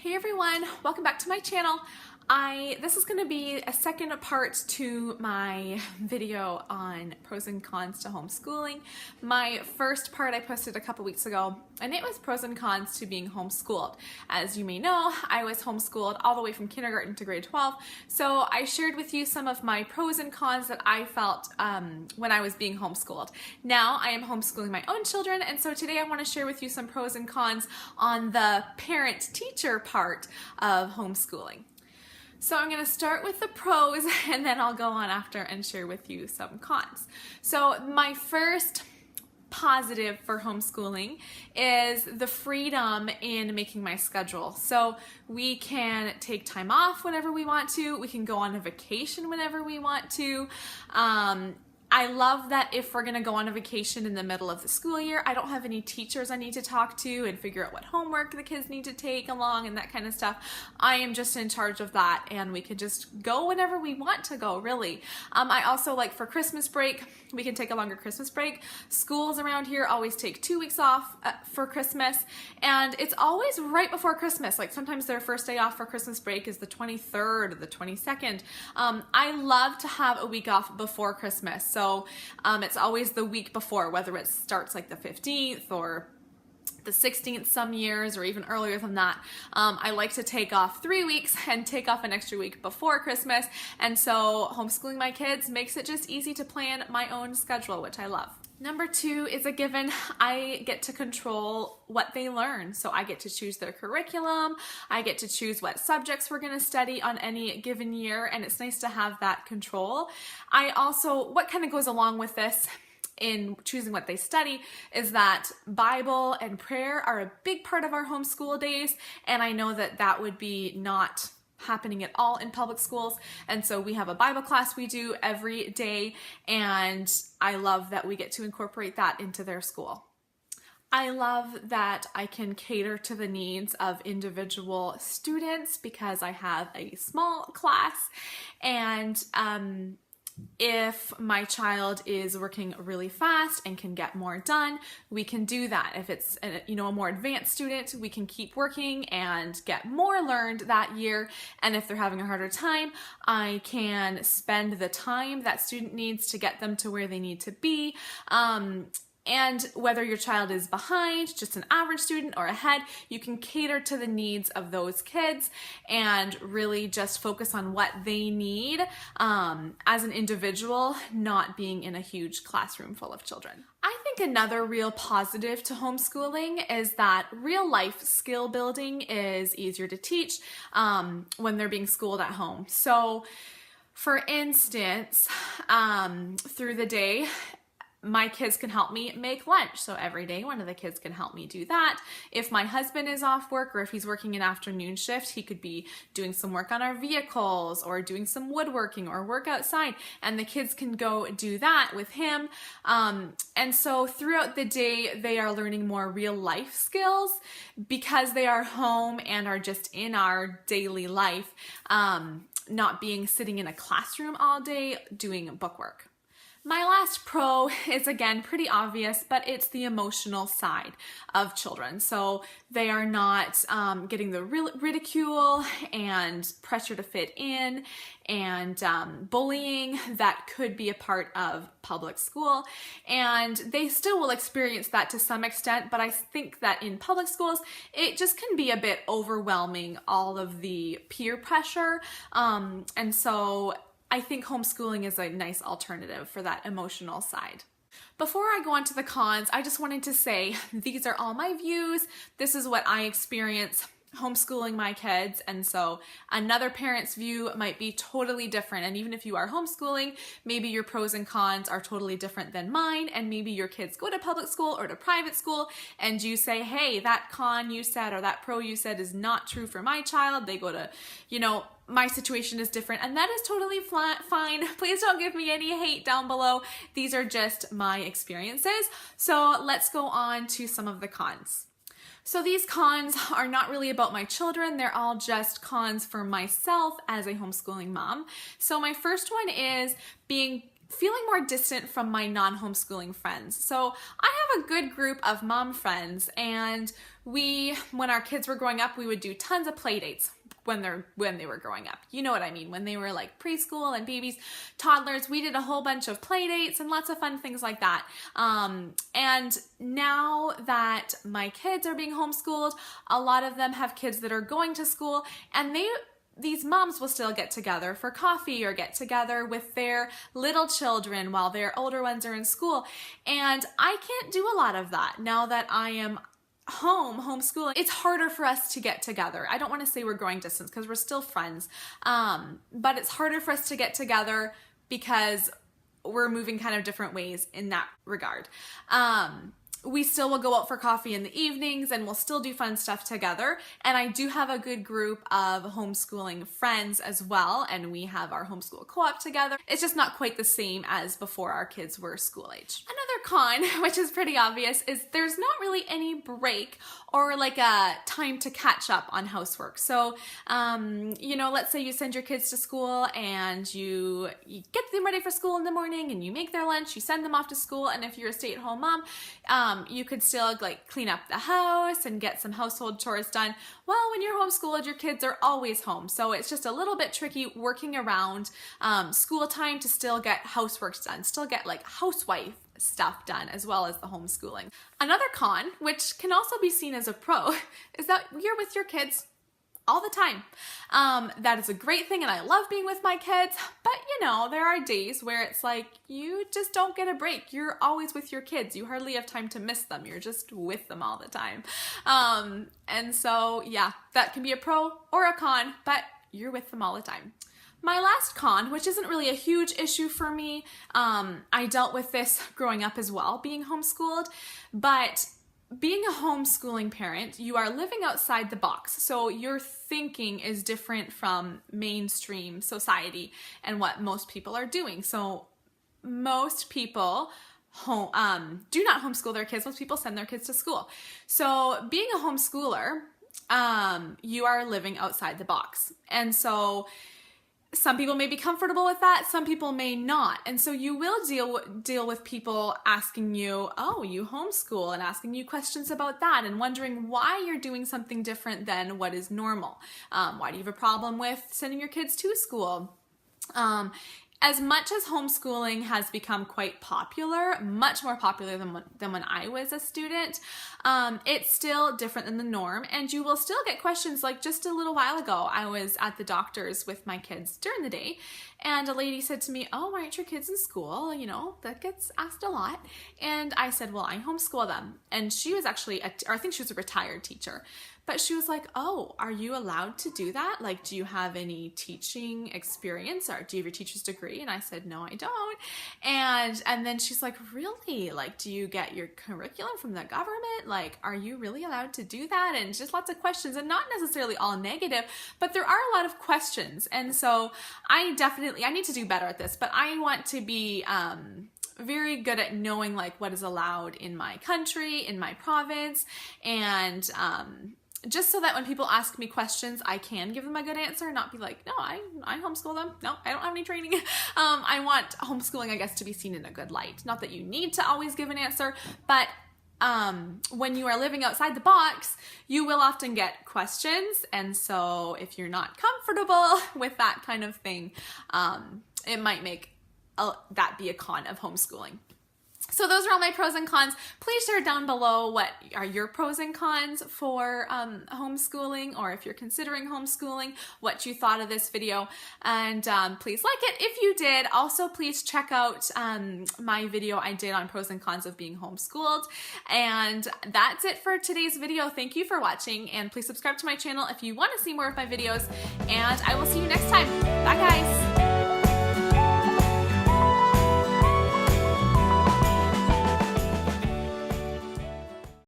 Hey everyone, welcome back to my channel. This is going to be a second part to my video on pros and cons to homeschooling. My first part I posted a couple weeks ago, and it was pros and cons to being homeschooled. As you may know, I was homeschooled all the way from kindergarten to grade 12, so I shared with you some of my pros and cons that I felt when I was being homeschooled. Now I am homeschooling my own children, and so today I want to share with you some pros and cons on the parent-teacher part of homeschooling. So I'm going to start with the pros and then I'll go on after and share with you some cons. So my first positive for homeschooling is the freedom in making my schedule. So we can take time off whenever we want to. We can go on a vacation whenever we want to. I love that if we're going to go on a vacation in the middle of the school year, I don't have any teachers I need to talk to and figure out what homework the kids need to take along and that kind of stuff. I am just in charge of that, and we can just go whenever we want to go, really. I also like for Christmas break, we can take a longer Christmas break. Schools around here always take 2 weeks off for Christmas, and it's always right before Christmas. Like sometimes their first day off for Christmas break is the 23rd or the 22nd. I love to have a week off before Christmas. So it's always the week before, whether it starts like the 15th or the 16th some years, or even earlier than that. I like to take off 3 weeks and take off an extra week before Christmas. And so homeschooling my kids makes it just easy to plan my own schedule, which I love. Number two is a given. I get to control what they learn. So I get to choose their curriculum. I get to choose what subjects we're going to study on any given year. And it's nice to have that control. What kind of goes along with this in choosing what they study is that Bible and prayer are a big part of our homeschool days. And I know that that would be not happening at all in public schools. And so we have a Bible class we do every day, and I love that we get to incorporate that into their school. I love that I can cater to the needs of individual students because I have a small class, and if my child is working really fast and can get more done, we can do that. If it's a more advanced student, we can keep working and get more learned that year. And if they're having a harder time, I can spend the time that student needs to get them to where they need to be. And whether your child is behind, just an average student, or ahead, you can cater to the needs of those kids and really just focus on what they need as an individual, not being in a huge classroom full of children. I think another real positive to homeschooling is that real life skill building is easier to teach when they're being schooled at home. So for instance, through the day, my kids can help me make lunch. So every day, one of the kids can help me do that. If my husband is off work, or if he's working an afternoon shift, he could be doing some work on our vehicles or doing some woodworking or work outside, and the kids can go do that with him. And so throughout the day, they are learning more real life skills because they are home and are just in our daily life, not being sitting in a classroom all day doing bookwork. My last pro is, again, pretty obvious, but it's the emotional side of children. So they are not getting the ridicule and pressure to fit in and bullying that could be a part of public school. And they still will experience that to some extent, but I think that in public schools, it just can be a bit overwhelming, all of the peer pressure. And so I think homeschooling is a nice alternative for that emotional side. Before I go on to the cons, I just wanted to say these are all my views. This is what I experience homeschooling my kids, and so another parent's view might be totally different. And even if you are homeschooling, maybe your pros and cons are totally different than mine, and maybe your kids go to public school or to private school, and you say, hey, that con you said or that pro you said is not true for my child. They go to, my situation is different, and that is totally fine. Please don't give me any hate down below. These are just my experiences. So let's go on to some of the cons. So these cons are not really about my children. They're all just cons for myself as a homeschooling mom. So my first one is feeling more distant from my non-homeschooling friends. So I have a good group of mom friends, and when our kids were growing up, we would do tons of play dates when they were growing up. You know what I mean? When they were like preschool and babies, toddlers, we did a whole bunch of play dates and lots of fun things like that. And now that my kids are being homeschooled, a lot of them have kids that are going to school, and these moms will still get together for coffee or get together with their little children while their older ones are in school. And I can't do a lot of that now that I am homeschooling. It's harder for us to get together. I don't want to say we're growing distance because we're still friends, but it's harder for us to get together because we're moving kind of different ways in that regard. We still will go out for coffee in the evenings and we'll still do fun stuff together. And I do have a good group of homeschooling friends as well. And we have our homeschool co-op together. It's just not quite the same as before our kids were school age. Another con, which is pretty obvious, is there's not really any break or like a time to catch up on housework. So, you know, let's say you send your kids to school and you get them ready for school in the morning and you make their lunch, you send them off to school. And if you're a stay-at-home mom, you could still like clean up the house and get some household chores done. Well, when you're homeschooled, your kids are always home. So it's just a little bit tricky working around school time to still get housework done, still get like housewife stuff done as well as the homeschooling. Another con, which can also be seen as a pro, is that you're with your kids all the time. That is a great thing and I love being with my kids, but you know, there are days where it's like you just don't get a break. You're always with your kids. You hardly have time to miss them. You're just with them all the time. And so yeah, that can be a pro or a con, but you're with them all the time. My last con, which isn't really a huge issue for me, I dealt with this growing up as well, being homeschooled, but being a homeschooling parent, you are living outside the box. So your thinking is different from mainstream society and what most people are doing. So most people do not homeschool their kids. Most people send their kids to school. So being a homeschooler, you are living outside the box. And so some people may be comfortable with that, some people may not. And so you will deal with people asking you, oh, you homeschool, and asking you questions about that and wondering why you're doing something different than what is normal. Why do you have a problem with sending your kids to school? As much as homeschooling has become quite popular, much more popular than when I was a student, it's still different than the norm, and you will still get questions. Like just a little while ago, I was at the doctor's with my kids during the day, and a lady said to me, oh, why aren't your kids in school? You know, that gets asked a lot. And I said, well, I homeschool them. And she was actually, I think she was a retired teacher. But she was like, oh, are you allowed to do that? Like, do you have any teaching experience, or do you have your teacher's degree? And I said, no, I don't. And then she's like, really? Like, do you get your curriculum from the government? Like, are you really allowed to do that? And just lots of questions, and not necessarily all negative, but there are a lot of questions. And so I need to do better at this, but I want to be very good at knowing like what is allowed in my country, in my province, and just so that when people ask me questions, I can give them a good answer and not be like, no, I homeschool them. No, I don't have any training. I want homeschooling, I guess, to be seen in a good light. Not that you need to always give an answer, but when you are living outside the box, you will often get questions. And so if you're not comfortable with that kind of thing, it might make that be a con of homeschooling. So those are all my pros and cons. Please share down below what are your pros and cons for homeschooling, or if you're considering homeschooling, what you thought of this video. And please like it if you did. Also, please check out my video I did on pros and cons of being homeschooled. And that's it for today's video. Thank you for watching, and please subscribe to my channel if you want to see more of my videos. And I will see you next time. Bye, guys.